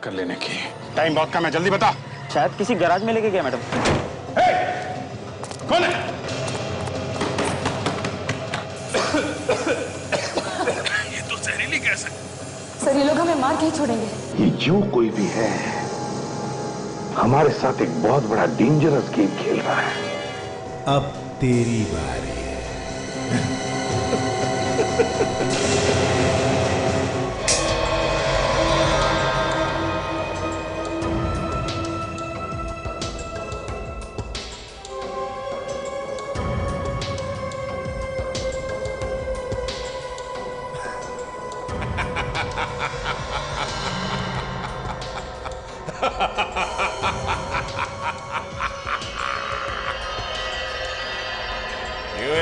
कर लेने की। टाइम बहुत कम है, जल्दी बता। शायद किसी गैराज में लेके गया मैडम। कौन है? ये तो जहरीली गैस है। सर ये लोग हमें मार के ही छोड़ेंगे। ये जो कोई भी है हमारे साथ एक बहुत बड़ा डेंजरस गेम खेल रहा है। अब तेरी बारी है।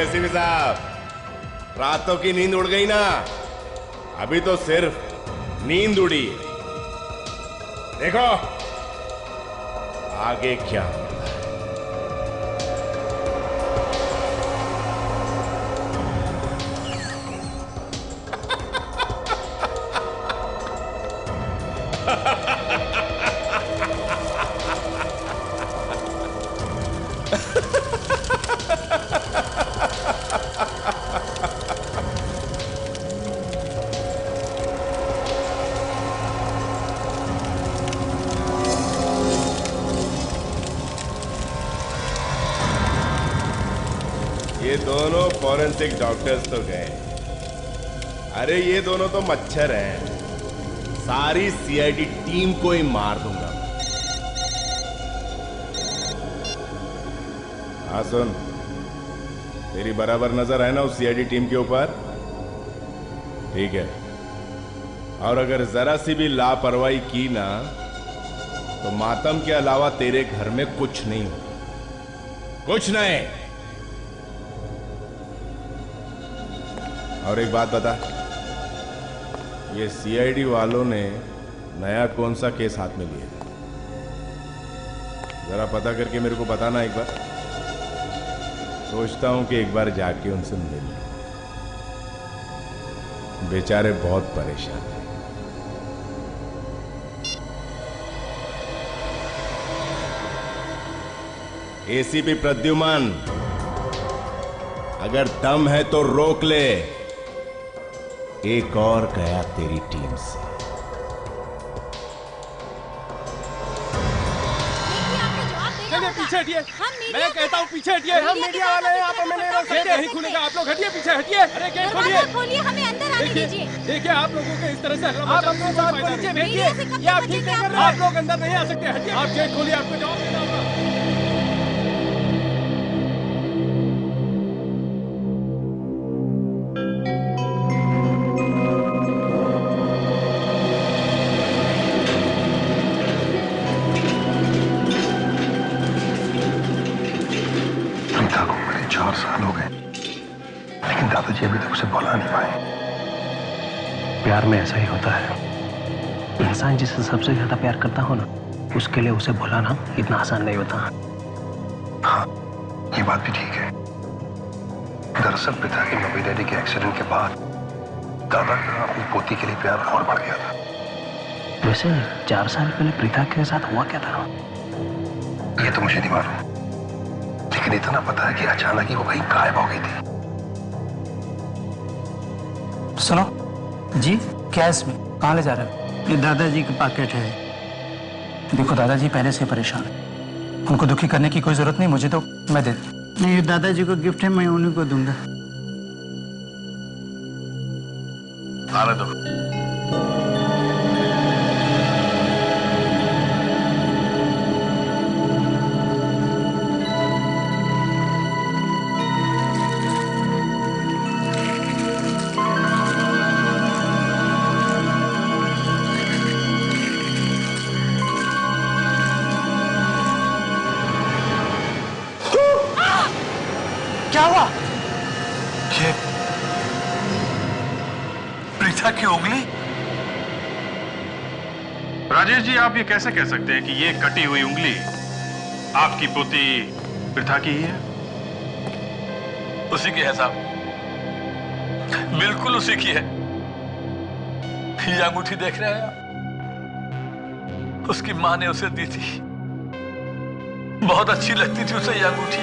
एसीपी साहब, रातों की नींद उड़ गई ना? अभी तो सिर्फ नींद उड़ी। देखो आगे क्या होता है। ये दोनों फॉरेंसिक डॉक्टर्स तो गए। अरे ये दोनों तो मच्छर हैं। सारी सीआईडी टीम को ही मार दूंगा। हाँ सुन, तेरी बराबर नजर है ना उस सीआईडी टीम के ऊपर? ठीक है। और अगर जरा सी भी लापरवाही की ना तो मातम के अलावा तेरे घर में कुछ नहीं होगा, कुछ नहीं। और एक बात बता, ये सीआईडी वालों ने नया कौन सा केस हाथ में लिया? जरा पता करके मेरे को बताना एक बार। सोचता हूं कि एक बार जाके उनसे मिल लूं। बेचारे बहुत परेशान हैं। एसीपी प्रद्युमन, अगर दम है तो रोक ले। एक और गया तेरी टीम से। पीछे हटिए। मैं कहता हूँ पीछे हटिए। हम मीडिया वाले हैं, आप हमें नहीं रोक सकते। नहीं खुलेगा। आप लोग हटिए, पीछे हटिए। अरे गेट खोलिए, हमें अंदर आने दीजिए। देखिए आप लोगों को इस तरह से आप अपने साथ को नीचे भेजिए। ये आप ठीक नहीं कर रहे। आप लोग अंदर नहीं आ सकते। हटिए, आप गेट खोलिए, आपको जवाब देना होगा। अभी तक उसे बुला नहीं पाए। प्यार में ऐसा ही होता है। इंसान जिसे सबसे ज्यादा प्यार करता हो ना, उसके लिए उसे भुलाना इतना आसान नहीं होता। हाँ, ये बात भी ठीक है। दरअसल पिता के मम्मी डैडी के एक्सीडेंट के बाद दादा का अपनी पोती के लिए प्यार और बढ़ गया था। वैसे 4 साल पहले प्रीता के साथ हुआ क्या था? ये तो मुझे नहीं मालूम, लेकिन इतना पता है कि अचानक ही वो कहीं गायब हो गई थी। सुनो जी, क्या है इसमें? कहाँ ले जा रहे हो? ये दादाजी का पैकेट है। देखो दादाजी पहले से परेशान है, उनको दुखी करने की कोई जरूरत नहीं। मुझे तो मैं दे दूं। नहीं, ये दादाजी को गिफ्ट है, मैं उन्हीं को दूंगा। आने दो। क्या हुआ? ये प्रीता की उंगली? राजेश जी, आप ये कैसे कह सकते हैं कि ये कटी हुई उंगली आपकी पोती प्रीता की ही है? उसी की है साहब, बिल्कुल उसी की है। ये अंगूठी देख रहे हैं आप? उसकी माँ ने उसे दी थी। बहुत अच्छी लगती थी उसे ये अंगूठी।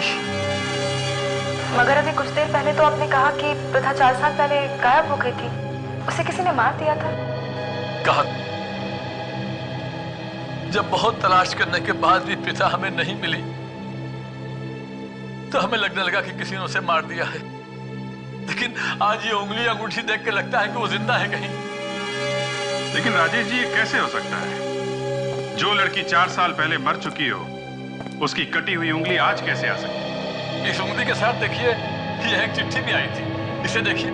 मगर अभी कुछ देर पहले तो आपने कहा कि प्रथा 4 साल पहले गायब हो गई थी। उसे किसी ने मार दिया था। कहा जब बहुत तलाश करने के बाद भी पिता हमें नहीं मिली तो हमें लगने लगा कि किसी ने उसे मार दिया है। लेकिन आज ये उंगली अंगूठी देख के लगता है कि वो जिंदा है कहीं। लेकिन राजेश जी, ये कैसे हो सकता है? जो लड़की 4 साल पहले मर चुकी हो, उसकी कटी हुई उंगली आज कैसे आ सकती है? इस उंगली के साथ देखिए, ये एक चिट्ठी भी आई थी। इसे देखिए।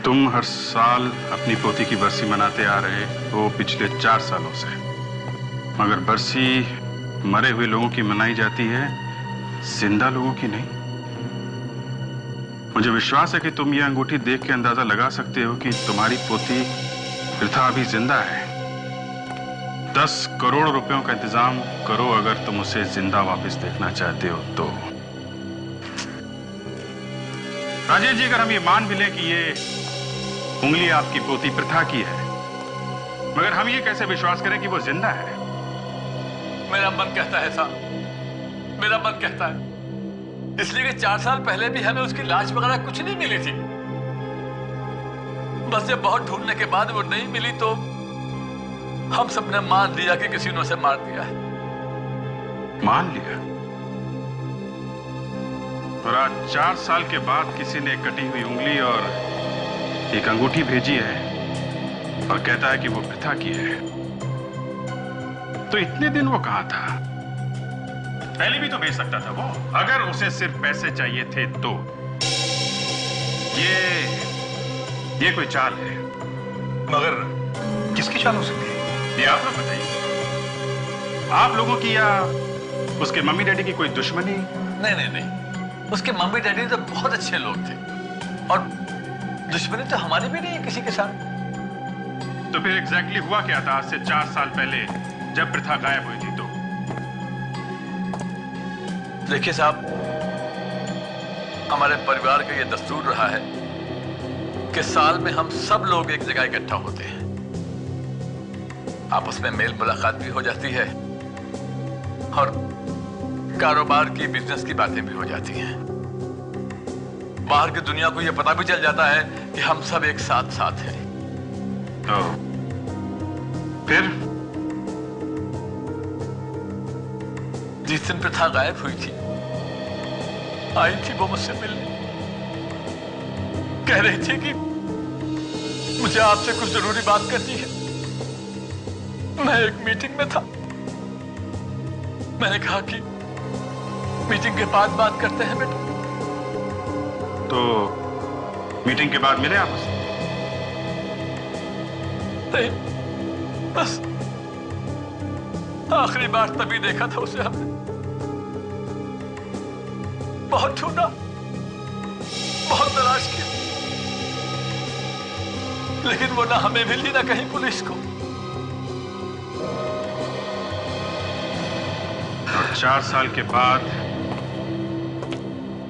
तुम हर साल अपनी पोती की बरसी मनाते आ रहे हो पिछले 4 सालों से, मगर बरसी मरे हुए लोगों की मनाई जाती है, जिंदा लोगों की नहीं। मुझे विश्वास है कि तुम ये अंगूठी देख के अंदाजा लगा सकते हो कि तुम्हारी पोती प्रथा अभी जिंदा है। 10 करोड़ रुपयों का इंतजाम करो अगर तुम उसे जिंदा वापस देखना चाहते हो तो। राजेश जी, अगर हम ये मान भी लें कि ये उंगली आपकी पोती प्रथा की है, मगर हम ये कैसे विश्वास करें कि वो जिंदा है? मेरा मन कहता है साहब, मेरा मन कहता है इसलिए कि 4 साल पहले भी हमें उसकी लाश वगैरह कुछ नहीं मिली थी। बस जब बहुत ढूंढने के बाद वो नहीं मिली तो हम सबने मान लिया कि किसी ने उसे मार दिया है। मान लिया? और आज 4 साल के बाद किसी ने कटी हुई उंगली और एक अंगूठी भेजी है और कहता है कि वो प्रथा की है। तो इतने दिन वो कहां था? पहले भी तो भेज सकता था वो, अगर उसे सिर्फ पैसे चाहिए थे तो। ये कोई चाल है। मगर किसकी चाल हो सकती है? ये आप लोग बताइए। आप लोगों की या उसके मम्मी डैडी की कोई दुश्मनी? नहीं, उसके मम्मी डैडी तो बहुत अच्छे लोग थे और दुश्मनी तो हमारी भी नहीं है किसी के साथ। तो फिर एग्जैक्टली हुआ क्या था आज से 4 साल पहले जब प्रथा गायब हुई थी? तो देखिए साहब, हमारे परिवार का ये दस्तूर रहा है कि साल में हम सब लोग एक जगह इकट्ठा होते हैं। आपस में मेल मुलाकात भी हो जाती है और कारोबार की, बिजनेस की बातें भी हो जाती हैं। बाहर की दुनिया को यह पता भी चल जाता है कि हम सब एक साथ हैं। तो फिर जिस दिन प्रथा गायब हुई थी, आई थी वो मुझसे मिलने। कह रही थी कि मुझे आपसे कुछ जरूरी बात करनी है। मैं एक मीटिंग में था। मैंने कहा कि मीटिंग के बाद बात करते हैं बेटा। तो मीटिंग के बाद मिले आप उससे? नहीं, बस आखिरी बार तभी देखा था उसे हमने। बहुत ढूंढा, बहुत तलाश किया, लेकिन वो ना हमें मिली ना कहीं पुलिस को। और 4 साल के बाद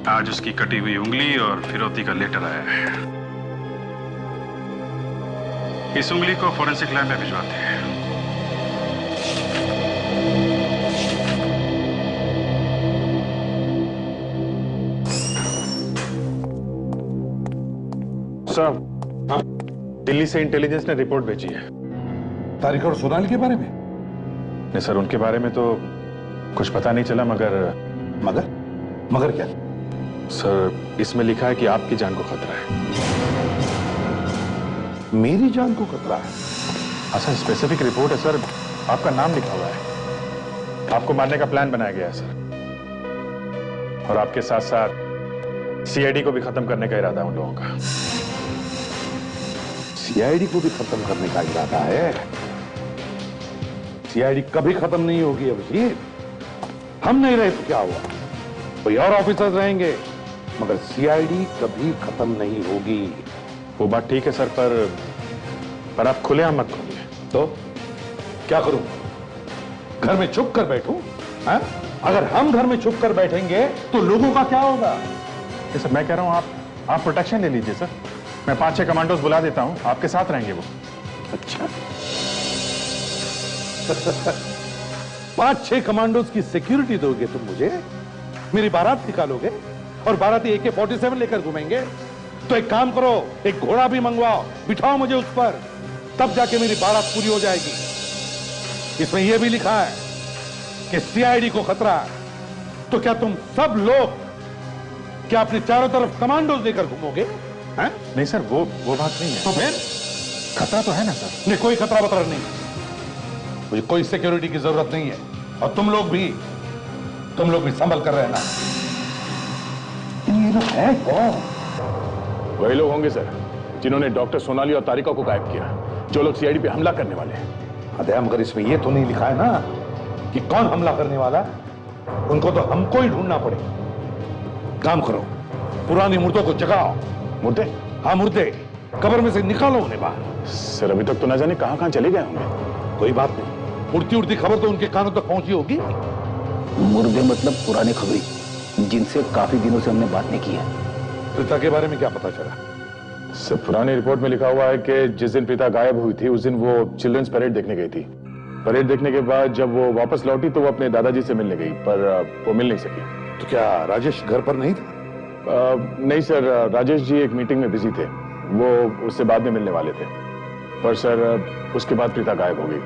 आज उसकी कटी हुई उंगली और फिरौती का लेटर आया है। इस उंगली को फोरेंसिक लैब में भिजवाते हैं। सर, दिल्ली से इंटेलिजेंस ने रिपोर्ट भेजी है। तारिक और सोनाली के बारे में? नहीं सर, उनके बारे में तो कुछ पता नहीं चला, मगर क्या? सर, इसमें लिखा है कि आपकी जान को खतरा है। मेरी जान को खतरा है? अच्छा, स्पेसिफिक रिपोर्ट है सर, आपका नाम लिखा हुआ है। आपको मारने का प्लान बनाया गया है सर, और आपके साथ साथ सीआईडी को भी खत्म करने का इरादा है उन लोगों का। सीआईडी को भी खत्म करने का इरादा है? सीआईडी कभी खत्म नहीं होगी अभिजीत। हम नहीं रहे तो क्या हुआ, कोई और ऑफिसर्स रहेंगे, मगर सीआईडी कभी खत्म नहीं होगी। वो बात ठीक है सर, पर आप खुलेआम मत खोलिए। तो क्या करूं? घर में छुप कर बैठूं? अगर हम घर में छुप कर बैठेंगे तो लोगों का क्या होगा? सर, मैं कह रहा हूं आप प्रोटेक्शन ले लीजिए सर। मैं 5-6 कमांडोज बुला देता हूं, आपके साथ रहेंगे वो। अच्छा 5-6 कमांडोज की सिक्योरिटी दोगे तुम मुझे? मेरी बारात निकालोगे और बाराती AK-47 लेकर घूमेंगे? तो एक काम करो, एक घोड़ा भी मंगवाओ, बिठाओ मुझे उस पर, तब जाके मेरी बारात पूरी हो जाएगी। इसमें यह भी लिखा है कि CID को खतरा है, तो क्या तुम सब लोग क्या अपने चारों तरफ कमांडोज लेकर घूमोगे? हैं? नहीं सर, वो बात नहीं है। तो फिर खतरा तो है ना सर? नहीं, कोई खतरा बतरा नहीं, मुझे कोई सिक्योरिटी की जरूरत नहीं है। और तुम लोग भी संभल कर रहना। ये लोग है कौन? वही लोग होंगे सर जिन्होंने डॉक्टर सोनाली और तारिका को गायब किया, जो लोग CID पे हमला करने वाले हैं। अरे मगर इसमें ये तो नहीं लिखा है ना कि कौन हमला करने वाला है। उनको तो हमको ही ढूंढना पड़ेगा। काम करो, पुरानी मुर्दों को जगाओ। मुर्दे? हाँ मुर्दे, कब्र में से निकालो उन्हें बाहर। सर अभी तक तो ना जाने कहां चले गए होंगे। कोई बात नहीं, उड़ती उड़ती खबर तो उनके कानों तक पहुंची होगी। मुर्दे मतलब पुराने खबरी, जिनसे काफी दिनों से हमने बात नहीं की है। प्रीता के बारे में क्या पता चला? सर पुरानी रिपोर्ट में लिखा हुआ है कि जिस दिन प्रीता गायब हुई थी उस दिन वो चिल्ड्रंस परेड देखने गई थी। परेड देखने के बाद जब वो वापस लौटी तो वो अपने दादाजी से मिलने गई, पर वो मिल नहीं सकी। तो क्या राजेश घर पर नहीं था? नहीं सर, राजेश जी एक मीटिंग में बिजी थे, वो उससे बाद में मिलने वाले थे। पर सर उसके बाद प्रीता गायब हो गई,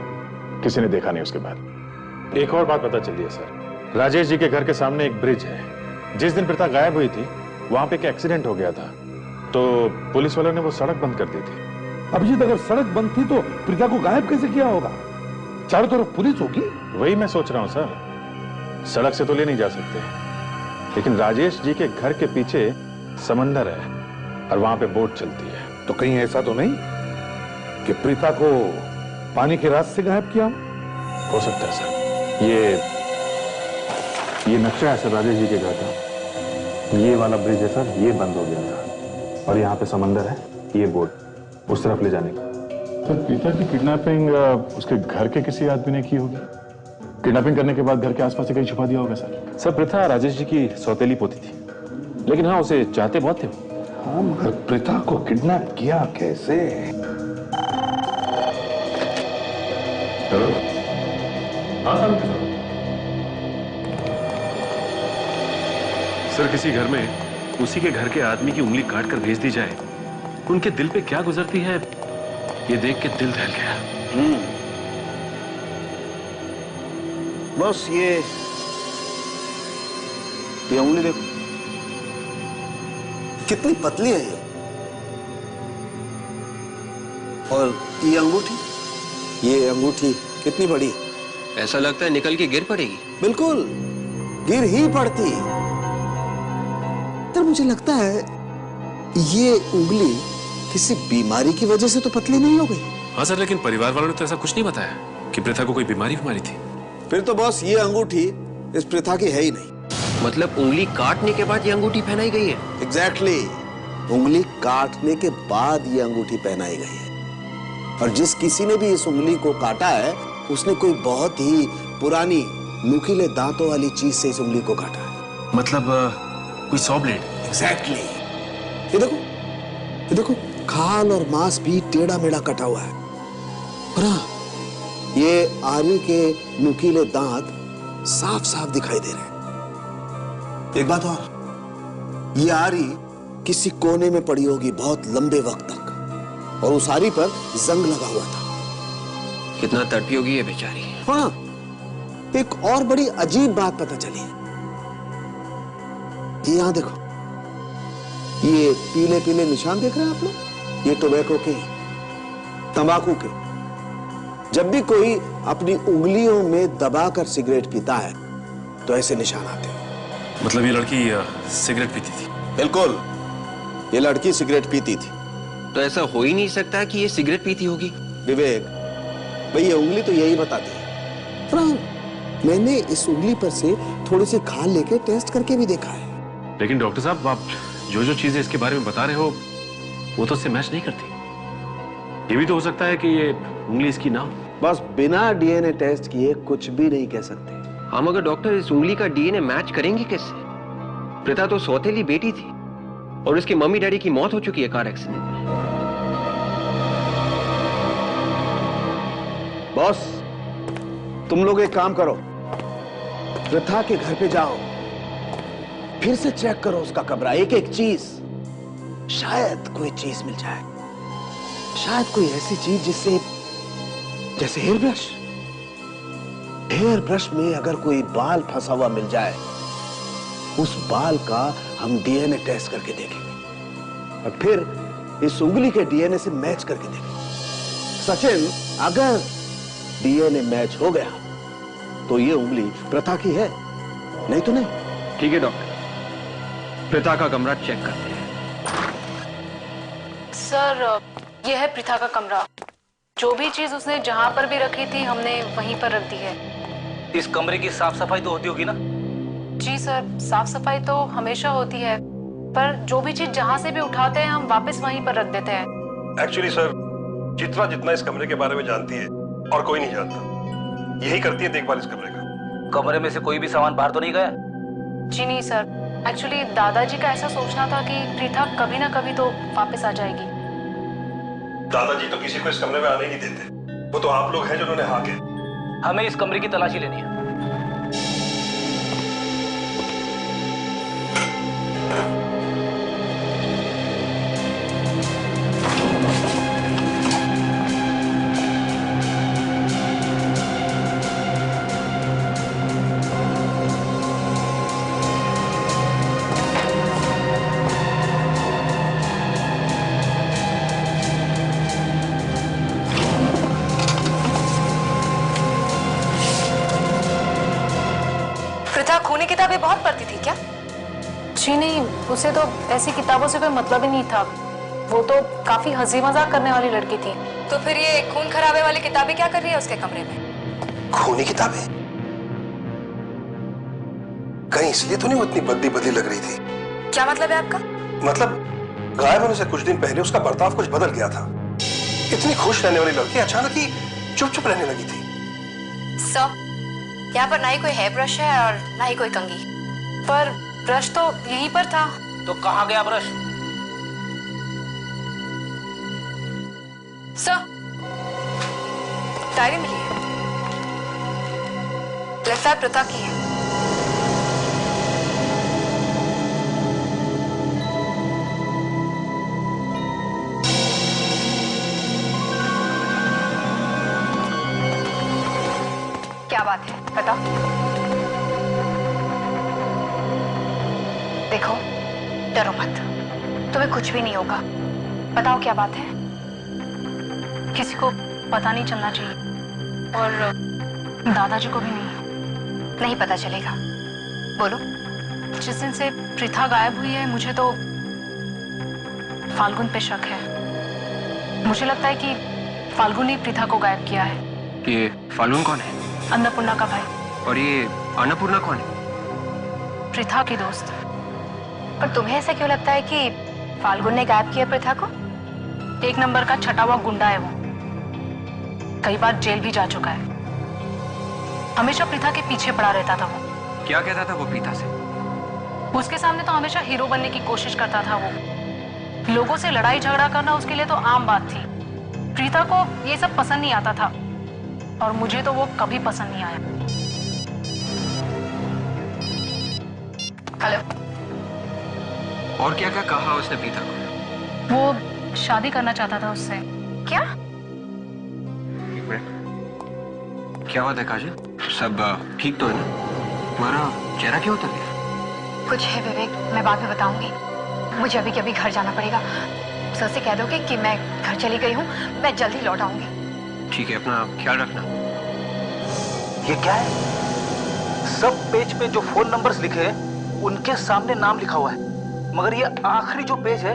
किसी ने देखा नहीं उसके बाद। एक और बात पता चली है सर, राजेश जी के घर के सामने एक ब्रिज है। जिस दिन प्रीता गायब हुई थी वहां पे एक एक्सीडेंट हो गया था, तो पुलिस वालों ने वो सड़क बंद कर दी थी। अभिजीत, अगर सड़क बंद थी तो प्रीता को गायब कैसे किया होगा? चारों तरफ पुलिस होगी। वही मैं सोच रहा हूं सर, सड़क से तो ले नहीं जा सकते, लेकिन राजेश जी के घर के पीछे समंदर है और वहां पे बोट चलती है। तो कहीं ऐसा तो नहीं कि प्रीता को पानी के रास्ते से गायब किया हो सकता है सर। ये नक्शा है सर राजेश जी के घर का। ये वाला ब्रिज है सर, ये बंद हो गया था और यहाँ पे समंदर है, ये बोट उस तरफ ले जाने का। सर प्रीता की किडनैपिंग उसके घर के किसी आदमी ने की होगी। किडनैपिंग करने के बाद घर के आसपास से कहीं छुपा दिया होगा सर। सर प्रीता राजेश जी की सौतेली पोती थी, लेकिन हाँ उसे चाहते बहुत थे। हाँ मगर प्रीता को किडनैप किया कैसे? सर किसी घर में उसी के घर के आदमी की उंगली काट कर भेज दी जाए, उनके दिल पे क्या गुजरती है, ये देख के दिल दहल गया। बस ये उंगली देखो कितनी पतली है ये, और ये अंगूठी कितनी बड़ी है। ऐसा लगता है निकल के गिर पड़ेगी। बिल्कुल गिर ही पड़ती। तो मुझे लगता है ये उंगली किसी बीमारी की वजह से तो पतली नहीं हो गई। हाँ सर, लेकिन परिवार वालों ने तो ऐसा कुछ नहीं बताया कि प्रीता को कोई बीमारी थी। फिर तो बॉस ये अंगूठी इस प्रीता की है ही नहीं। मतलब उंगली काटने के बाद ये अंगूठी पहनाई गई है। एग्जैक्टली, उंगली काटने के बाद ये अंगूठी पहनाई गई है। और जिस किसी ने भी इस उंगली को काटा है उसने कोई बहुत ही पुरानी नुकीले दांतों वाली चीज से इस उंगली को काटा है। मतलब कोई सॉ ब्लेड। एग्जैक्टली। ये देखो खाल और मांस भी टेढ़ा मेढ़ा कटा हुआ है। और हाँ, ये आरी के नुकीले दांत साफ साफ दिखाई दे रहे हैं। एक बात और, ये आरी किसी कोने में पड़ी होगी बहुत लंबे वक्त तक, और उस आरी पर जंग लगा हुआ था। कितना तड़पी होगी ये बेचारी। हाँ, एक और बड़ी अजीब बात पता चली। ये यहां देखो, ये पीले पीले निशान देख रहे हैं आप लोग, ये टोबैको के, तंबाकू के। जब भी कोई अपनी उंगलियों में दबाकर सिगरेट पीता है तो ऐसे निशान आते हैं। मतलब ये लड़की सिगरेट पीती थी। बिल्कुल, ये लड़की सिगरेट पीती थी। तो ऐसा हो ही नहीं सकता कि ये सिगरेट पीती होगी। विवेक भाई, ये उंगली तो यही बताती है। मैंने इस उंगली पर से थोड़ी सी खाल लेके टेस्ट करके भी देखा है। लेकिन डॉक्टर साहब, आप जो चीजें इसके बारे में बता रहे हो वो तो उससे मैच नहीं करती। ये भी तो हो सकता है कि ये उंगली इसकी ना हो। बस बिना डीएनए टेस्ट किए कुछ भी नहीं कह सकते। हम अगर डॉक्टर इस उंगली का डीएनए मैच करेंगे कैसे? प्रीता तो सौतेली बेटी थी, और उसकी मम्मी डैडी की मौत हो चुकी है कार एक्सीडेंट में। बॉस, तुम लोग एक काम करो, प्रथा के घर पे जाओ, फिर से चेक करो उसका कमरा, एक एक चीज। शायद कोई चीज मिल जाए, शायद कोई ऐसी चीज जिससे, जैसे हेयर ब्रश। हेयर ब्रश में अगर कोई बाल फंसा हुआ मिल जाए, उस बाल का हम डीएनए टेस्ट करके देखेंगे और फिर इस उंगली के डीएनए से मैच करके देखेंगे। सचिन, अगर डीएनए मैच हो गया तो ये उंगली प्रथा की है, नहीं तो नहीं। ठीक है डॉक्टर, प्रथा का कमरा चेक करते हैं। सर, यह है प्रथा का कमरा। जो भी चीज उसने जहां पर भी रखी थी हमने वहीं पर रख दी है। इस कमरे की साफ सफाई तो होती होगी ना? जी सर, साफ सफाई तो हमेशा होती है, पर जो भी चीज जहां से भी उठाते हैं हम वापस वहीं पर रख देते हैं। एक्चुअली सर, चित्रा जितना इस कमरे के बारे में जानती है और कोई नहीं जानता, यही करती है देखभाल इस कमरे का। कमरे में से कोई भी सामान बाहर तो नहीं गया? जी नहीं सर, एक्चुअली दादाजी का ऐसा सोचना था कि प्रथा कभी ना कभी तो वापस आ जाएगी। दादाजी तो किसी को इस कमरे में आने नहीं देते, वो तो आप लोग हैं जिन्होंने हाँ के। हमें इस कमरे की तलाशी लेनी है। खूनी किताबें बहुत पढ़ती थी क्या? जी नहीं, उसे तो ऐसी किताबों से कोई मतलब ही नहीं था। वो तो काफी हंसी मजाक करने वाली लड़की थी। तो फिर ये खून खराबे वाली किताबें क्या कर रही है उसके कमरे में? खूनी किताबें? कहीं इसलिए तो नहीं वो इतनी बदली बदली लग रही थी? क्या मतलब है आपका? मतलब गायब होने से कुछ दिन पहले उसका बर्ताव कुछ बदल गया था। इतनी खुश रहने वाली लड़की अचानक ही चुप चुप रहने लगी थी। सर, यहाँ पर ना ही कोई हेयर ब्रश है और ना ही कोई कंघी, पर ब्रश तो यहीं पर था। तो कहाँ गया ब्रश? सर, डायरी मिली है, लगता है प्रथा की है। क्या बात है, बताओ। देखो, डरो मत, तुम्हें कुछ भी नहीं होगा। बताओ क्या बात है। किसी को पता नहीं चलना चाहिए और दादाजी को भी नहीं पता चलेगा। बोलो। जिस दिन से प्रथा गायब हुई है मुझे तो फाल्गुन पे शक है। मुझे लगता है कि फाल्गुन ने प्रथा को गायब किया है। ये फाल्गुन कौन है? अन्नपूर्णा का भाई। और ये अन्नपूर्णा कौन है? प्रथा की दोस्त। पर तुम्हें ऐसा क्यों लगता है कि फाल्गुन ने गायब किया प्रथा को? एक नंबर का छटा हुआ गुंडा है वो, कई बार जेल भी जा चुका है। हमेशा प्रथा के पीछे पड़ा रहता था वो। क्या कहता था वो प्रथा से? उसके सामने तो हमेशा हीरो बनने की कोशिश करता था वो। लोगों से लड़ाई झगड़ा करना उसके लिए तो आम बात थी। प्रथा को ये सब पसंद नहीं आता था और मुझे तो वो कभी पसंद नहीं आया। हेलो। और क्या क्या कहा उसने प्रथा को? वो शादी करना चाहता था उससे। क्या? क्या बात है काजल? सब ठीक तो है ना? तुम्हारा चेहरा क्यों उतर गया? कुछ है विवेक, मैं बाद में बताऊंगी। मुझे अभी के अभी घर जाना पड़ेगा। सर से कह दोगे कि मैं घर चली गई हूँ, मैं जल्दी लौट आऊंगी। ठीक है, अपना ख्याल रखना। ये क्या है? सब पेज पे जो फोन नंबर्स लिखे हैं उनके सामने नाम लिखा हुआ है, मगर ये आखिरी जो पेज है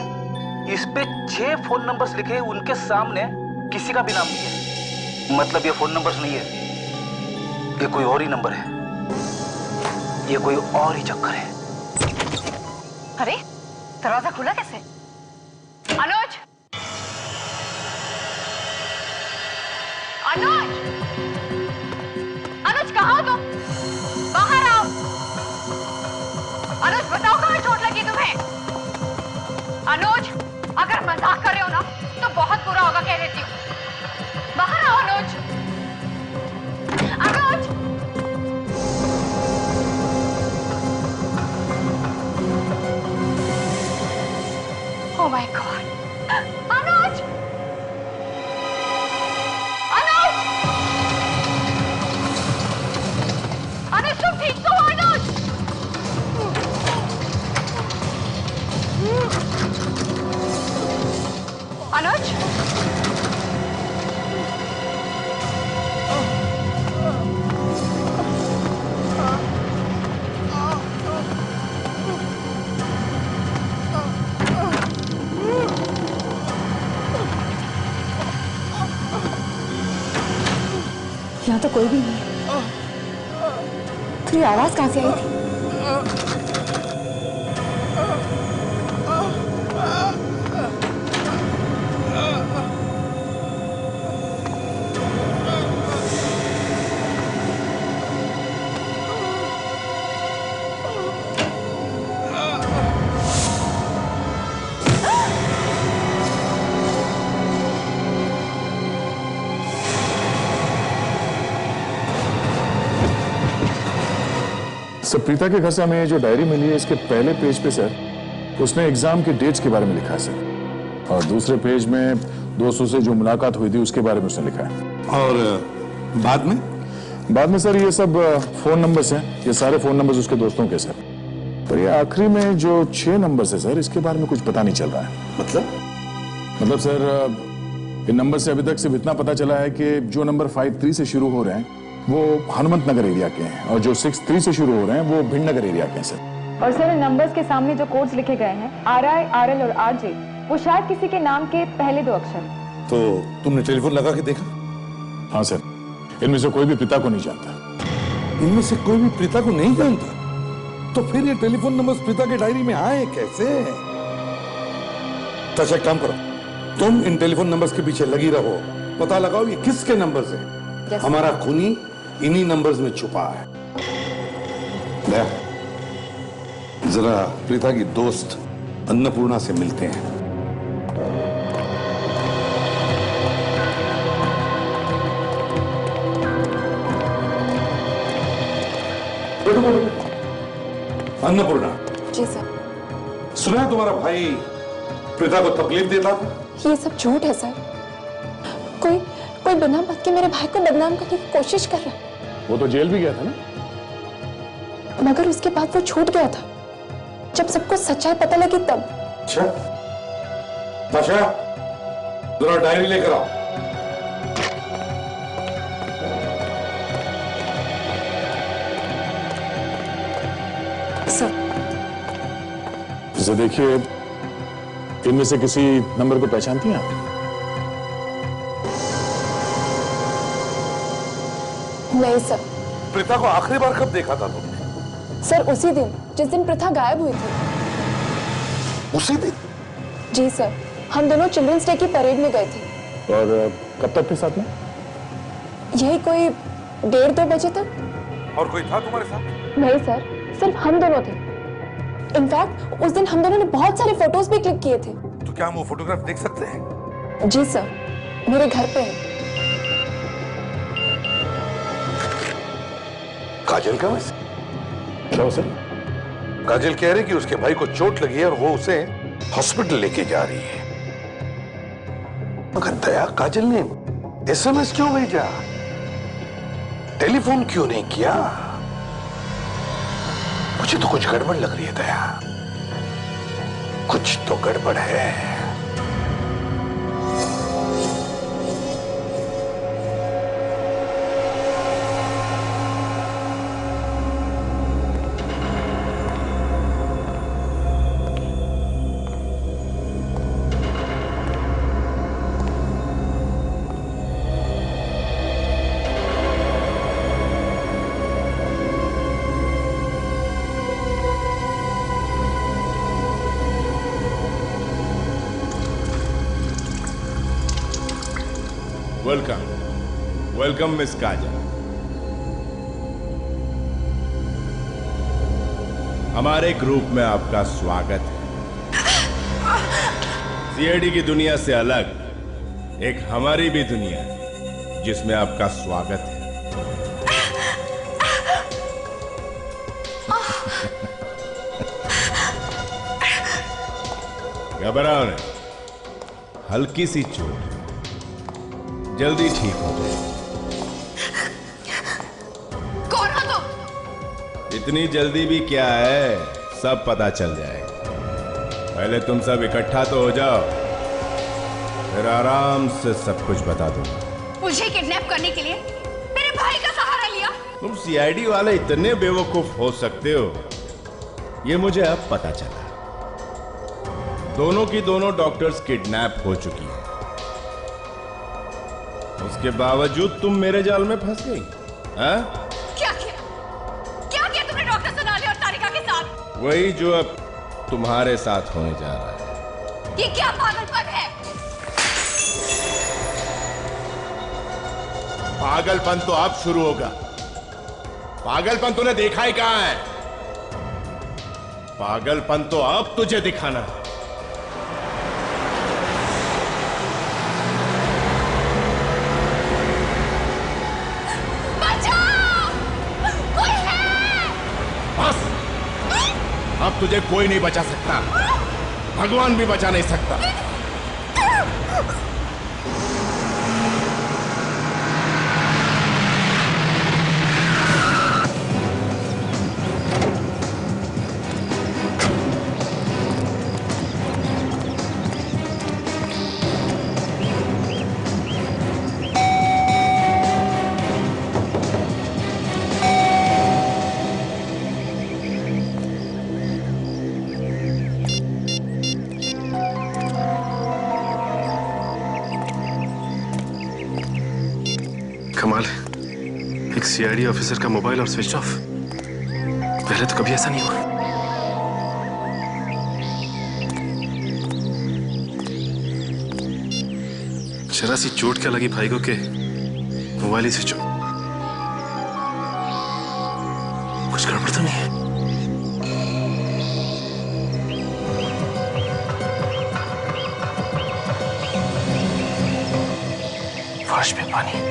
इस पे 6 फोन नंबर्स लिखे हैं, उनके सामने किसी का भी नाम नहीं है। मतलब ये फोन नंबर्स नहीं है, ये कोई और ही नंबर है, ये कोई और ही चक्कर है। अरे दरवाजा खुला कैसे? अनुज! अनुज! अनुज कहाँ हो तुम? बाहर आओ। अनुज बताओ कहाँ चोट लगी तुम्हें? मजाक कर रहे हो ना तो बहुत बुरा होगा, कह देती हूँ। बाहर आओ अनुज। अनुज! Oh my God! अनुज! अनुज! अनुज तुम ठीक तो हो अनुज? अनुज? यहाँ तो कोई भी नहीं है। तो ये आवाज कहाँ से आई थी? सर, प्रीता के घर से हमें जो डायरी मिली है, इसके पहले पेज पे सर उसने एग्जाम के डेट्स के बारे में लिखा है सर, और दूसरे पेज में दोस्तों से जो मुलाकात हुई थी उसके बारे में उसने लिखा है। और बाद में? बाद में सर ये सब फोन नंबर्स हैं, ये सारे फोन नंबर्स उसके दोस्तों के सर, और ये आखिरी में जो 6 नंबर्स है सर, इसके बारे में कुछ पता नहीं चल रहा है। मतलब सर इन नंबर से अभी तक सिर्फ इतना पता चला है कि जो नंबर 53 से शुरू हो रहे हैं वो हनुमत नगर एरिया के हैं, और जो 63 से शुरू हो रहे हैं वो भिंडनगर एरिया के हैं सर। और सर इन नंबर्स के सामने जो कोड्स लिखे गए हैं RI, RL और RJ, वो शायद किसी के नाम के पहले 2 अक्षर। तो तुमने टेलीफोन लगा के देखा? हाँ सर, इनमें से कोई भी पिता को नहीं जानता। इनमें से कोई भी प्रीता को नहीं जानता? तो फिर ये टेलीफोन नंबर्स प्रीता के डायरी में आए कैसे? तो एक काम करो, तुम इन टेलीफोन नंबर्स के पीछे लगी रहो, पता लगाओ ये किसके नंबर्स हैं। हमारा खूनी इन्हीं नंबर्स में छुपा है। दया, जरा प्रीता की दोस्त अन्नपूर्णा से मिलते हैं। अन्नपूर्णा। जी सर। सुना है तुम्हारा भाई प्रीता को तकलीफ देता था? ये सब झूठ है सर। कोई बिना बात के मेरे भाई को बदनाम करने की कोशिश कर रहा है। वो तो जेल भी गया था ना? मगर उसके बाद वो छूट गया था, जब सबको सच्चाई पता लगी तब। अच्छा, ताशा, जरा डायरी लेकर आओ। सर। इसे देखिए, इनमें से किसी नंबर को पहचानती हैं आप? नहीं सर। प्रीता को आखिरी बार कब देखा था तुमने? सर उसी दिन जिस दिन प्रथा गायब हुई थी। उसी दिन? जी सर, हम दोनों चिल्ड्रंस डे की परेड में गए थे। और कब तक थे साथ में? यही कोई 1:30-2 बजे तक। और कोई था तुम्हारे साथ? नहीं सर, सिर्फ हम दोनों थे। इनफैक्ट उस दिन हम दोनों ने बहुत सारे फोटोज भी क्लिक किए थे। तो क्या हम वो फोटोग्राफ देख सकते हैं? जी सर, मेरे घर पे है। काजल का वैसे? क्या सर? काजल कह रही कि उसके भाई को चोट लगी है और वो उसे हॉस्पिटल लेके जा रही है। मगर दया, काजल ने SMS क्यों भेजा? टेलीफोन क्यों नहीं किया? मुझे तो कुछ गड़बड़ लग रही है दया, कुछ तो गड़बड़ है। वेलकम मिस काजल। हमारे ग्रुप में आपका स्वागत है। सीआईडी की दुनिया से अलग एक हमारी भी दुनिया है जिसमें आपका स्वागत है। घबराओ नहीं, हल्की सी चोट, जल्दी ठीक हो जाए। कौन हो तुम? इतनी जल्दी भी क्या है, सब पता चल जाएगा। पहले तुम सब इकट्ठा तो हो जाओ, फिर आराम से सब कुछ बता दूंगा। मुझे किडनैप करने के लिए मेरे भाई का सहारा लिया। तुम सीआईडी वाले इतने बेवकूफ हो सकते हो, ये मुझे अब पता चला। दोनों की दोनों डॉक्टर्स किडनैप हो चुकी हैं। उसके बावजूद तुम मेरे जाल में फंस गई। हाँ? क्या किया तुमने डॉक्टर सोनाली और तारिका के साथ? वही जो अब तुम्हारे साथ होने जा रहा है। ये क्या पागलपन है? पागलपन तो अब शुरू होगा। पागलपन तूने देखा ही कहां है? पागलपन तो अब तुझे दिखाना है। बस, अब तुझे कोई नहीं बचा सकता, भगवान भी बचा नहीं सकता। कमाल है, एक सीआईडी ऑफिसर का मोबाइल और स्विच ऑफ। पहले तो कभी ऐसा नहीं हुआ। जरा सी चोट क्या लगी भाई को के मोबाइल ही स्विच ऑफ। कुछ गड़बड़ तो नहीं है? फर्श पे पानी।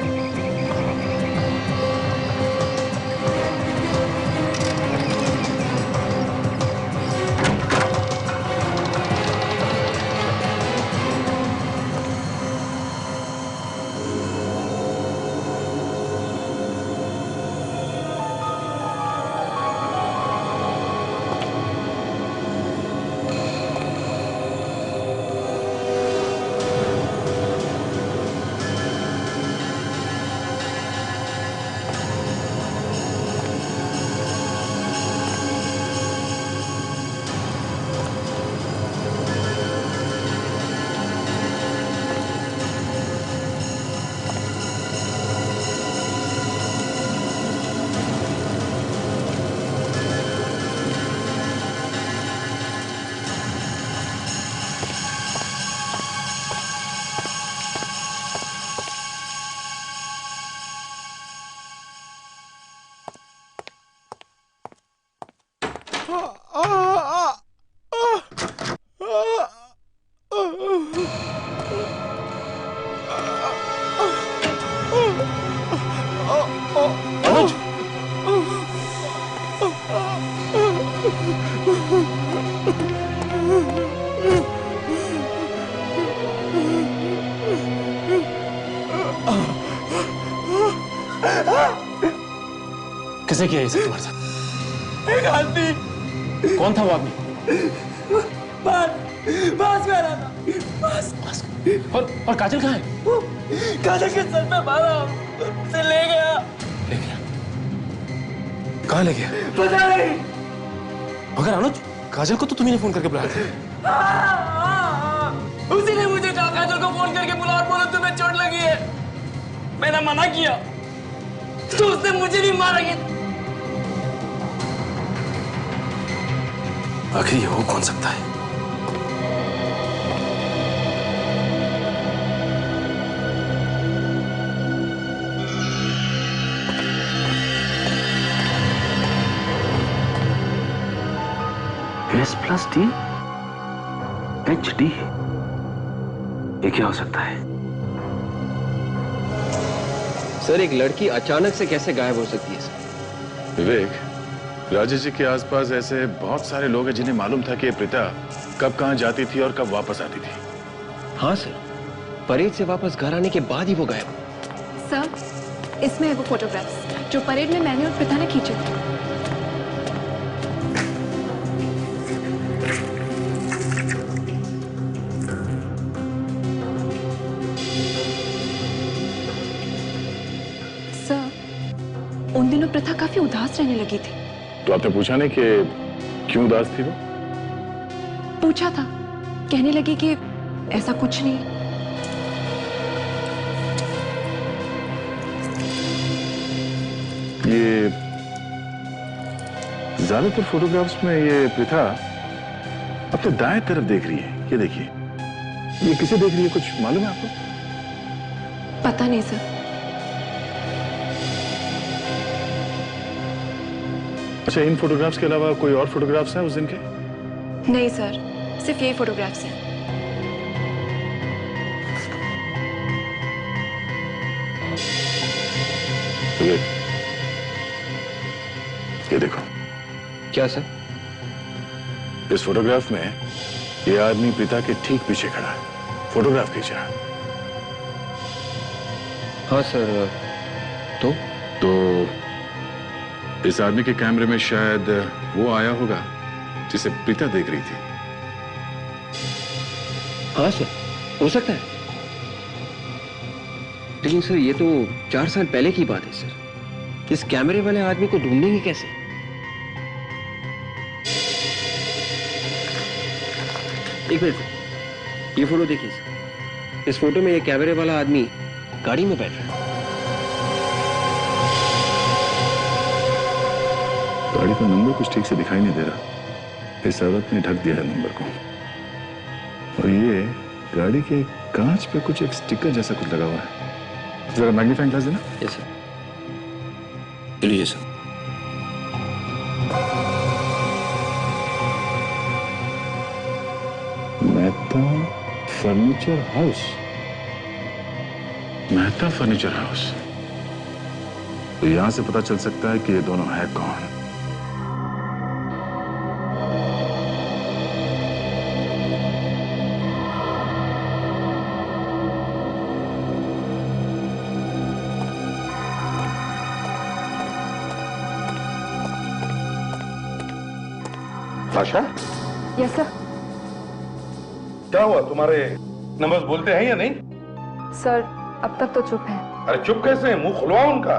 किसने किया ये सब तुम्हारे साथ? एक आदमी। कौन था वो आदमी? बास में आ रहा था। बास। और काजल कहाँ है? काजल के सर पे मारा, उसे ले गया। ले गया? कहाँ ले गया? पता नहीं। मगर अनुज, काजल को तो तुम्ही ने फोन करके बुलाया था। उसी ने मुझे कहा काजल को फोन करके बुला और बोला तुम्हें चोट लगी है। मैंने मना किया तो उसने मुझे भी मारा। आखिर ये हो कौन सकता है? S+D HD ये क्या हो सकता है? सर, एक लड़की अचानक से कैसे गायब हो सकती है सर? विवेक, राजेश जी के आसपास ऐसे बहुत सारे लोग हैं जिन्हें मालूम था कि प्रीता कब कहां जाती थी और कब वापस आती थी। हाँ सर, परेड से वापस घर आने के बाद ही वो गायब। सर, इसमें है वो फोटोग्राफ्स जो परेड में मैंने और प्रीता ने खींचे थे। सर, उन दिनों प्रथा काफी उदास रहने लगी थी। तो आपने पूछा नहीं कि क्यों उदास थी वो? पूछा था, कहने लगी कि ऐसा कुछ नहीं। ये ज्यादातर फोटोग्राफ्स में ये प्रीता अपने दाएं तरफ देख रही है। ये देखिए, ये किसे देख रही है, कुछ मालूम है आपको? पता नहीं सर। अच्छा, इन फोटोग्राफ्स के अलावा कोई और फोटोग्राफ्स हैं उस दिन के? नहीं सर, सिर्फ यही फोटोग्राफ्स हैं। ये देखो। क्या सर? इस फोटोग्राफ में ये आदमी प्रीता के ठीक पीछे खड़ा है, फोटोग्राफ खींच रहा है। हाँ सर। तो इस आदमी के कैमरे में शायद वो आया होगा जिसे प्रीता देख रही थी। हाँ सर, हो सकता है। लेकिन सर, ये तो 4 साल पहले की बात है सर। इस कैमरे वाले आदमी को ढूंढेंगे कैसे? एक मिनट, ये फोटो देखिए सर। इस फोटो में ये कैमरे वाला आदमी गाड़ी में बैठ रहा है। गाड़ी का नंबर कुछ ठीक से दिखाई नहीं दे रहा। इस औरत ने ढक दिया है नंबर को। और ये गाड़ी के कांच पे कुछ एक स्टिकर जैसा कुछ लगा हुआ है। जरा मैग्नीफाइंग ग्लास देना। Yes sir. चलिए sir. Mehta furniture house. Mehta furniture house. तो यहां से पता चल सकता है कि ये दोनों है कौन। आशा, यस सर। क्या हुआ, तुम्हारे नंबर्स बोलते हैं या नहीं? सर, अब तक तो चुप है। अरे चुप कैसे, मुंह खुलवाओ उनका।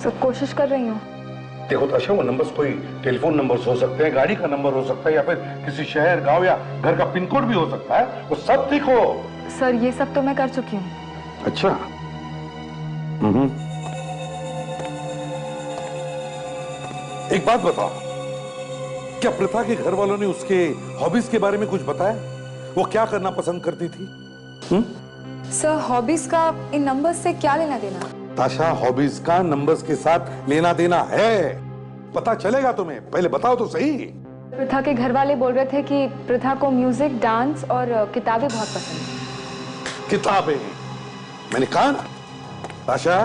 सर, कोशिश कर रही हूँ। देखो ताशा, वो नंबर्स कोई टेलीफोन नंबर्स हो सकते हैं, गाड़ी का नंबर हो सकता है, या फिर किसी शहर, गांव या घर का पिन कोड भी हो सकता है। वो सब लिखो। सर, ये सब तो मैं कर चुकी हूँ। अच्छा। एक बात बताओ, क्या प्रथा के घर वालों ने उसके हॉबीज के बारे में कुछ बताया? वो क्या करना पसंद करती थी? सर, हॉबीज का इन नंबर्स से क्या लेना देना? ताशा, हॉबीज का नंबर्स के साथ लेना देना है। पता चलेगा तुम्हें, पहले बताओ तो सही। प्रथा के घर वाले बोल रहे थे कि प्रथा को म्यूजिक, डांस और किताबें बहुत पसंद है। किताबें? मैंने कहा ना ताशा,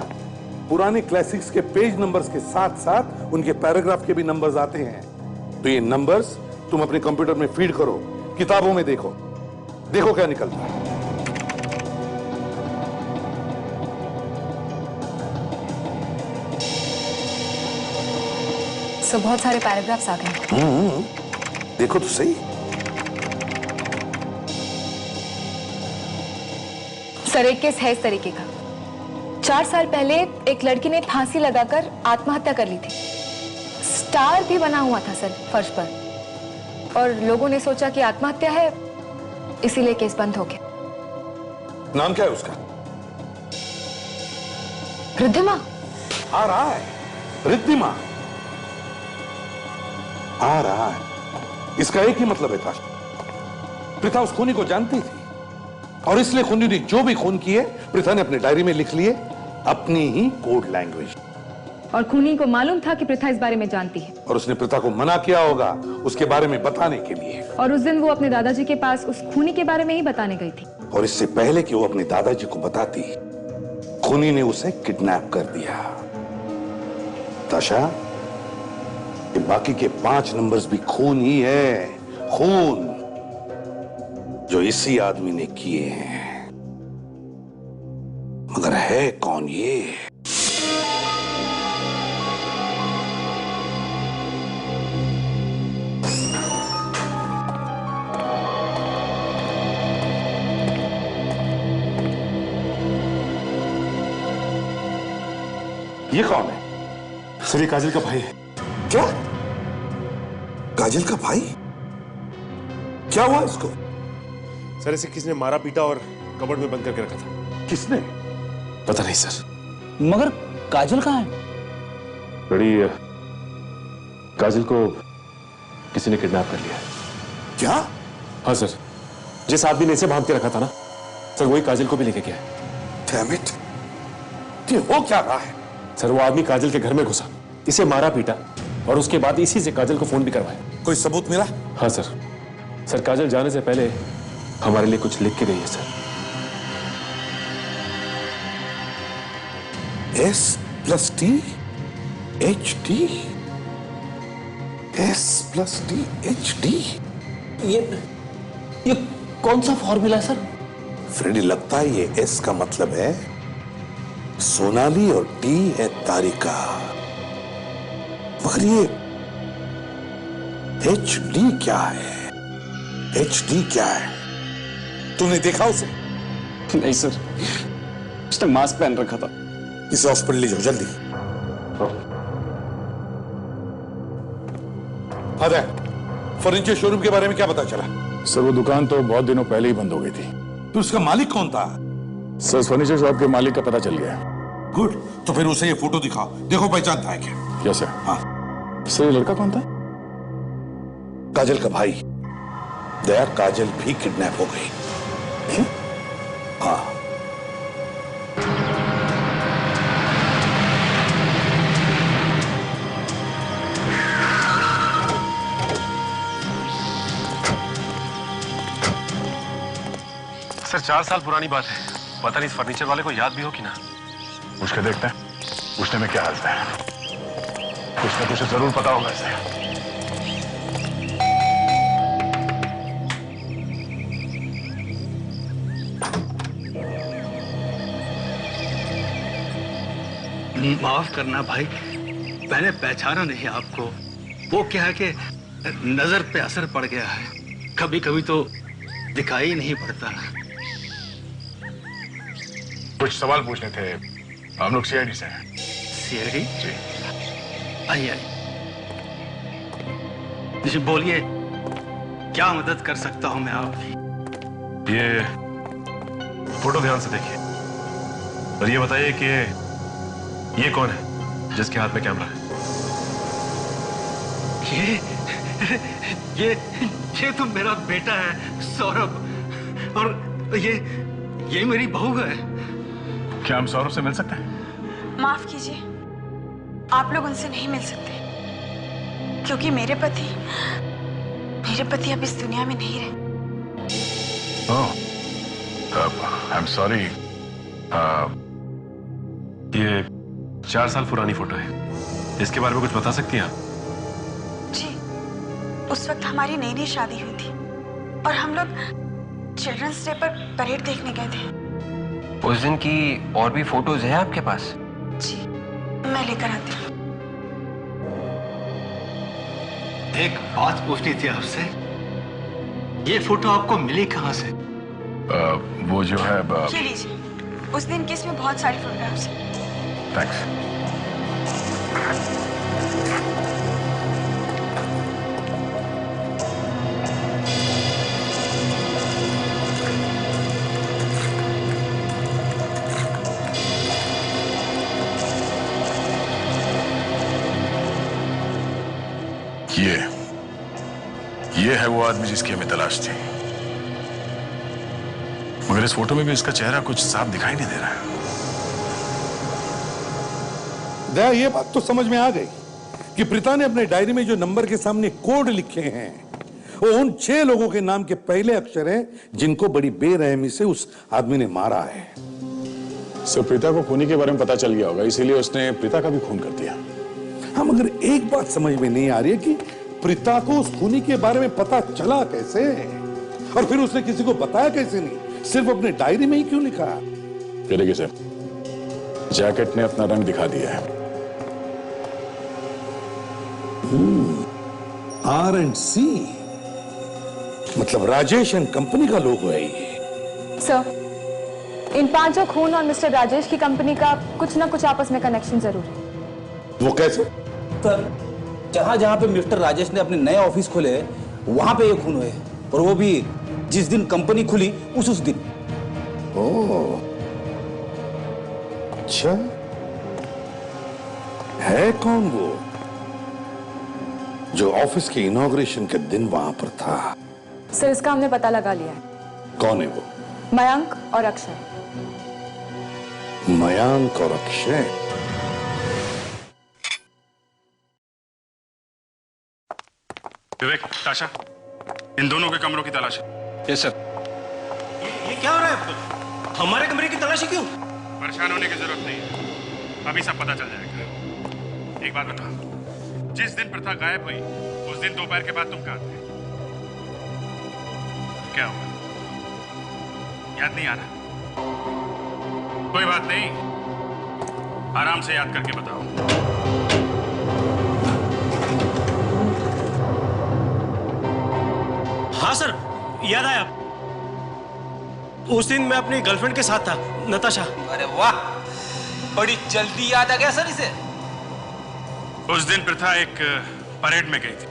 पुराने क्लासिक्स के पेज नंबर्स के साथ साथ उनके पैराग्राफ के भी नंबर्स आते हैं। तो ये नंबर्स तुम अपने कंप्यूटर में फीड करो, किताबों में देखो, देखो क्या निकलता है। सो बहुत सारे पैराग्राफ्स आ गए। देखो तो सही। सर, एक केस है इस तरीके का। 4 साल पहले एक लड़की ने फांसी लगाकर आत्महत्या कर ली थी। स्टार भी बना हुआ था सर फर्श पर, और लोगों ने सोचा कि आत्महत्या है, इसीलिए केस बंद हो गया। नाम क्या है उसका? रिद्धिमा। आ रहा है, रिद्धिमा आ रहा है। इसका एक ही मतलब है ताशा, प्रथा उस खूनी को जानती थी और इसलिए खूनी ने जो भी खून किए प्रथा ने अपने डायरी में लिख लिए, अपनी ही कोड लैंग्वेज। और खूनी को मालूम था कि प्रथा इस बारे में जानती है, और उसने प्रथा को मना किया होगा उसके बारे में बताने के लिए। और उस दिन वो अपने दादाजी के पास उस खूनी के बारे में ही बताने गई थी। और इससे पहले कि वो अपने दादाजी को बताती, खूनी ने उसे किडनैप कर दिया। ताशा, ये बाकी के 5 नंबर्स भी खून ही है, खून जो इसी आदमी ने किए हैं। मगर है कौन ये? ये कौन है? सर, ये काजल का भाई है। क्या? काजल का भाई? क्या हुआ इसको? सर, इसे किसने मारा पीटा और कबर्ड में बंद करके रखा था। किसने? पता नहीं सर। मगर काजल कहाँ है? बड़ी काजल को किसी ने किडनैप कर लिया है। क्या? हाँ सर, जिस आदमी ने इसे बांध के रखा था ना सर, वही काजल को भी लेके गया है। Damn it! ये हो क्या रहा है? सर, वो आदमी काजल के घर में घुसा, इसे मारा पीटा और उसके बाद इसी से काजल को फोन भी करवाया। कोई सबूत मिला? हाँ सर। सर, काजल जाने से पहले हमारे लिए कुछ लिख के गई है sir. S+T HD S+T HD ये कौन सा फॉर्मूला है सर? फ्रेडी, लगता है ये S का मतलब है सोनाली और T है तारिका। मगर ये HD क्या है? HD क्या है? तूने देखा उसे? नहीं सर, उसने मास्क पहन रखा था। इसे हॉस्पिटल ले जाओ जल्दी। अरे, फर्नीचर शोरूम के बारे में क्या पता चला? सर, वो दुकान तो बहुत दिनों पहले ही बंद हो गई थी। तो उसका मालिक कौन था? सर, फर्नीचर शॉप के मालिक का पता चल गया। गुड, तो फिर उसे ये फोटो दिखाओ, देखो पहचानता है क्या? Yes sir. हाँ सर, ये लड़का कौन था? काजल का भाई। दया, काजल भी किडनैप हो गई। हाँ। सर, 4 साल पुरानी बात है। पता नहीं इस फर्नीचर वाले को याद भी हो कि ना। पूछ के देखते हैं। पूछने में क्या हाथ है? कुछ ना कुछ जरूर पता होगा इसे। माफ करना भाई, मैंने पहचाना नहीं आपको। वो क्या है कि नजर पे असर पड़ गया है, कभी कभी तो दिखाई नहीं पड़ता। कुछ सवाल पूछने थे। हम लोग सीआईडी से हैं। सीआईडी? जी। आइए जी, बोलिए, क्या मदद कर सकता हूं मैं आपकी? ये फोटो ध्यान से देखिए और ये बताइए कि ये कौन है जिसके हाथ में कैमरा है? ये तो मेरा बेटा है सौरभ, और ये मेरी बहू है। क्या हम सौरभ से मिल सकते हैं? माफ कीजिए, आप लोग उनसे नहीं मिल सकते क्योंकि मेरे पति अब इस दुनिया में नहीं रहे। ओह, आई एम सॉरी। ये 4 साल पुरानी फोटो है, इसके बारे में कुछ बता सकती हैं आप? जी, उस वक्त हमारी नई नई शादी हुई थी और हम लोग चिल्ड्रंस डे पर परेड देखने गए थे। उस दिन की और भी फोटोज हैं आपके पास? जी, मैं लेकर आती हूँ। एक बात पूछनी थी आपसे, ये फोटो आपको मिली कहाँ से? वो जो है ये लीजिए, उस दिन की इसमें बहुत सारी फोटोग्राफ्स हैं। थैंक्स। ये है वो आदमी जिसकी हमें तलाश थी, मगर इस फोटो में भी इसका चेहरा कुछ साफ दिखाई नहीं दे रहा है। दया, ये बात तो समझ में आ गई कि प्रीता ने अपने डायरी में जो नंबर के सामने कोड लिखे हैं वो उन 6 लोगों के नाम के पहले अक्षर हैं जिनको बड़ी बेरहमी से उस आदमी ने मारा है। सर, प्रीता को खूनी के बारे में पता चल गया होगा, इसीलिए उसने प्रीता का भी खून कर दिया। हाँ, मगर एक बात समझ में नहीं आ रही है कि प्रीता को उस खूनी के बारे में पता चला कैसे, और फिर उसने किसी को बताया कैसे नहीं, सिर्फ अपने डायरी में ही क्यों लिखा? देखिए सर, जैकेट ने अपना रंग दिखा दिया है। R&C, मतलब राजेश एंड कंपनी का लोगो है ये। सर, इन 5 खून और मिस्टर राजेश की कंपनी का कुछ ना कुछ आपस में कनेक्शन जरूर है। वो कैसे? सर, जहां जहां पे मिस्टर राजेश ने अपने नए ऑफिस खोले वहां पे ये खून हुए, और वो भी जिस दिन कंपनी खुली उस दिन। ओह, अच्छा, है कौन वो जो ऑफिस के इनॉग्रेशन के दिन वहां पर था? सर, इसका हमने पता लगा लिया है। कौन है वो? मयंक और अक्षय। मयंक और अक्षय? विवेक, ताशा, इन दोनों के कमरों की तलाशी। Yes sir. ये क्या हो रहा है? हमारे कमरे की तलाशी क्यों? परेशान होने की जरूरत नहीं है, अभी सब पता चल जाएगा। एक बात बताओ, जिस दिन प्रथा गायब हुई उस दिन दोपहर के बाद तुम कहां थे? क्या हुआ? याद नहीं आ रहा? कोई बात नहीं, आराम से याद करके बताओ। हाँ सर, याद आया। उस दिन मैं अपनी गर्लफ्रेंड के साथ था, नताशा। अरे वाह, बड़ी जल्दी याद आ गया सर इसे। उस दिन प्रथा एक परेड में गई थी,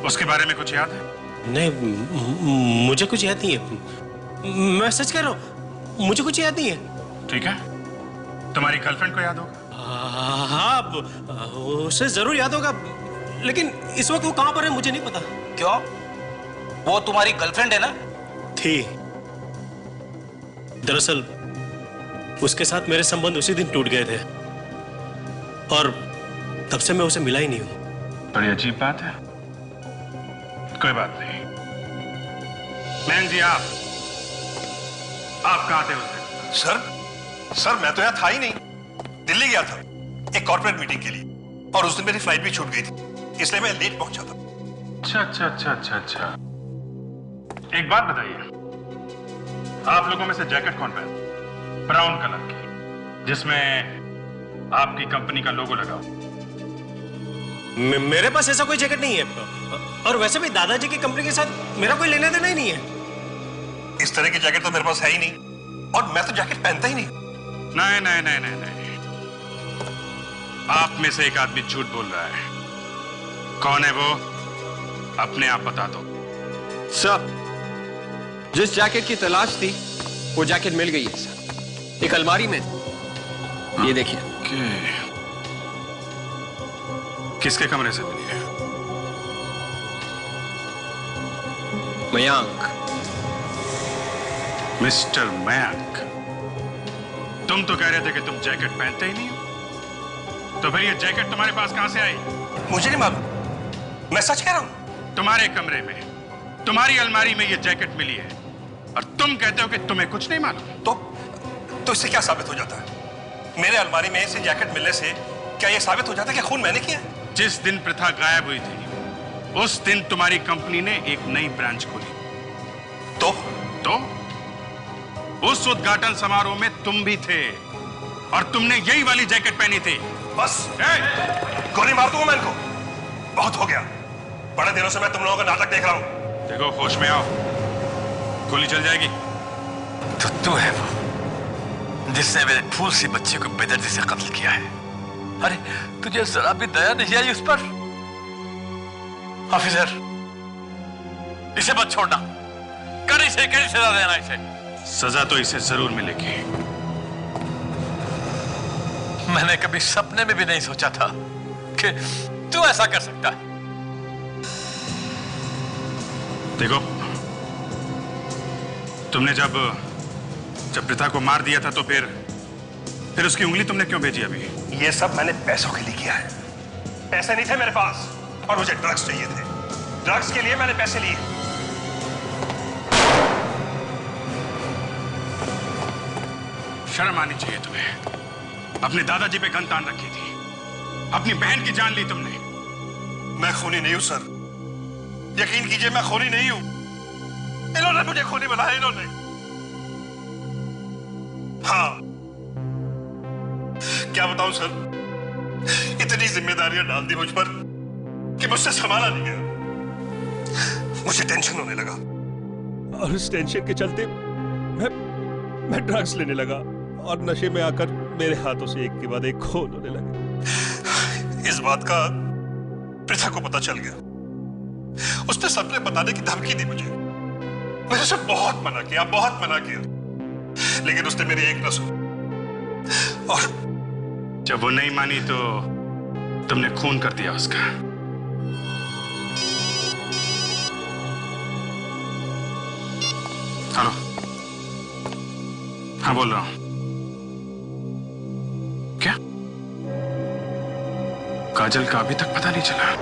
उसके बारे में कुछ याद है? नहीं, मुझे कुछ याद नहीं है। मैं सच कह रहा हूँ, मुझे कुछ याद नहीं है। ठीक है, तुम्हारी गर्लफ्रेंड को याद होगा? हाँ, उसे जरूर याद होगा, लेकिन इस वक्त वो कहां पर है मुझे नहीं पता। क्यों? वो तुम्हारी गर्लफ्रेंड है ना? थी। दरअसल उसके साथ मेरे संबंध उसी दिन टूट गए थे, और तब से मैं उसे मिला ही नहीं हूं। बड़ी अजीब बात है। कोई बात नहीं। मयंक जी, आप कहां थे उस दिन? सर, मैं तो यहां था ही नहीं। दिल्ली गया था एक कॉर्पोरेट मीटिंग के लिए, और उस दिन मेरी फ्लाइट भी छूट गई थी, इसलिए मैं लेट पहुंचा था। अच्छा। एक बात बताइए, आप लोगों में से जैकेट कौन पहना? ब्राउन कलर की, जिसमें आपकी कंपनी का लोगो लगा हो। मेरे पास ऐसा कोई जैकेट नहीं है, और वैसे भी दादाजी की कंपनी के साथ मेरा कोई लेना देना ही नहीं है। इस तरह की जैकेट तो मेरे पास है ही नहीं, और मैं तो जैकेट पहनता ही नहीं। नहीं, आप में से एक आदमी झूठ बोल रहा है। कौन है वो? अपने आप बता दो। सर, जिस जैकेट की तलाश थी वो जैकेट मिल गई है सर, एक अलमारी में। ये देखिए। किसके कमरे से मिली है? मयंक। मिस्टर मयंक, तुम तो कह रहे थे कि तुम जैकेट पहनते ही नहीं हो, तो फिर ये जैकेट तुम्हारे पास कहां से आई? मुझे नहीं मालूम, मैं सच कह रहा हूं। तुम्हारे कमरे में, तुम्हारी अलमारी में ये जैकेट मिली है, और तुम कहते हो कि तुम्हें कुछ नहीं मालूम। तो इससे क्या साबित हो जाता है? मेरे अलमारी में से जैकेट मिलने से क्या यह साबित हो जाता है कि खून मैंने किया? जिस दिन प्रथा गायब हुई थी उस दिन तुम्हारी कंपनी ने एक नई ब्रांच खोली। तो उस उद्घाटन समारोह में तुम भी थे, और तुमने यही वाली जैकेट पहनी थी। बस गोली मार दूंगा मैं इनको। बहुत हो गया, बड़े दिनों से मैं तुम लोगों का नाटक देख रहा हूं। देखो, होश में आओ, गोली चल जाएगी। तो तू है वो जिसने मेरे फूल सी बच्ची को बेदर्दी से कत्ल किया है। अरे तुझे जरा भी दया नहीं आई उस पर? ऑफिसर, इसे मत छोड़ना, कर इसे, कड़ी सजा देना इसे। सजा तो इसे जरूर मिलेगी। मैंने कभी सपने में भी नहीं सोचा था कि तू ऐसा कर सकता है। देखो, तुमने जब प्रथा को मार दिया था तो फिर उसकी उंगली तुमने क्यों भेजी अभी? ये सब मैंने पैसों के लिए किया है। पैसे नहीं थे मेरे पास, और मुझे ड्रग्स चाहिए थे। ड्रग्स के लिए मैंने पैसे लिए। शर्म आनी चाहिए तुम्हें। अपने दादाजी पे गन तान रखी थी, अपनी बहन की जान ली तुमने। मैं खूनी नहीं हूं सर, यकीन कीजिए मैं खूनी नहीं हूं। इन्होंने मुझे खूनी बनाया, इन्होंने। हाँ, क्या बताऊं सर, इतनी जिम्मेदारियां डाल दी मुझ पर कि मुझसे संभाला नहीं गया। मुझे टेंशन होने लगा और उस टेंशन के चलते मैं ड्रग्स लेने लगा और नशे में आकर मेरे हाथों से एक के बाद एक खून होने लगे। इस बात का पृथा को पता चल गया। उसने सबने बताने की धमकी दी मुझे। मैंने उसे बहुत मना किया, लेकिन उसने मेरी एक न सुनी। और जब वो नहीं मानी तो तुमने खून कर दिया उसका। हेलो, हाँ बोल रहा हूं। क्या काजल का अभी तक पता नहीं चला?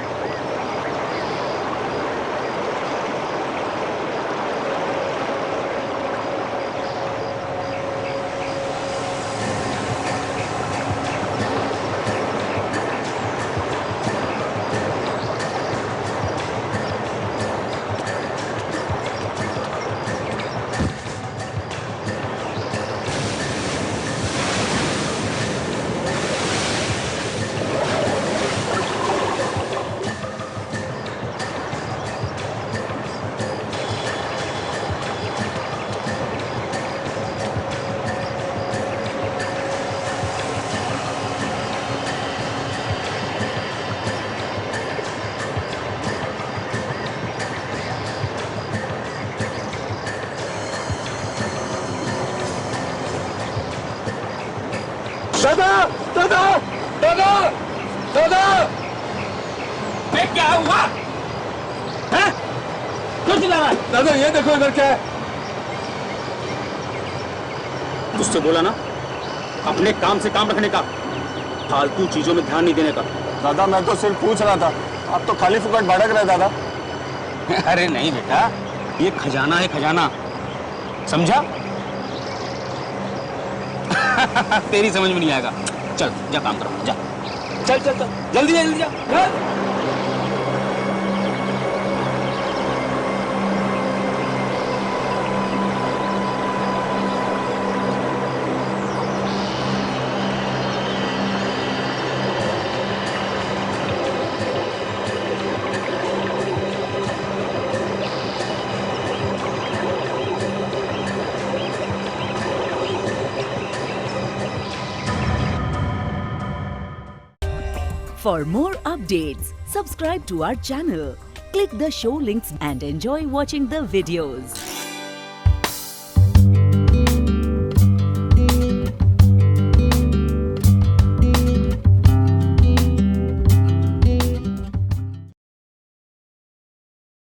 दादा दादा दादा दादा, क्या हुआ? हैं? क्यों चिल्ला रहा है? दादा ये देखो इधर क्या है। उससे बोला ना अपने काम से काम रखने का, फालतू चीजों में ध्यान नहीं देने का। दादा मैं तो सिर्फ पूछ रहा था, आप तो खाली फुकट भड़क रहे दादा। अरे नहीं बेटा, ये खजाना है, खजाना, समझा? तेरी समझ में नहीं आएगा। चल जा काम करो, जा चल चल चल जल्दी जल्दी जा। For more updates, subscribe to our channel, click the show links and enjoy watching the videos.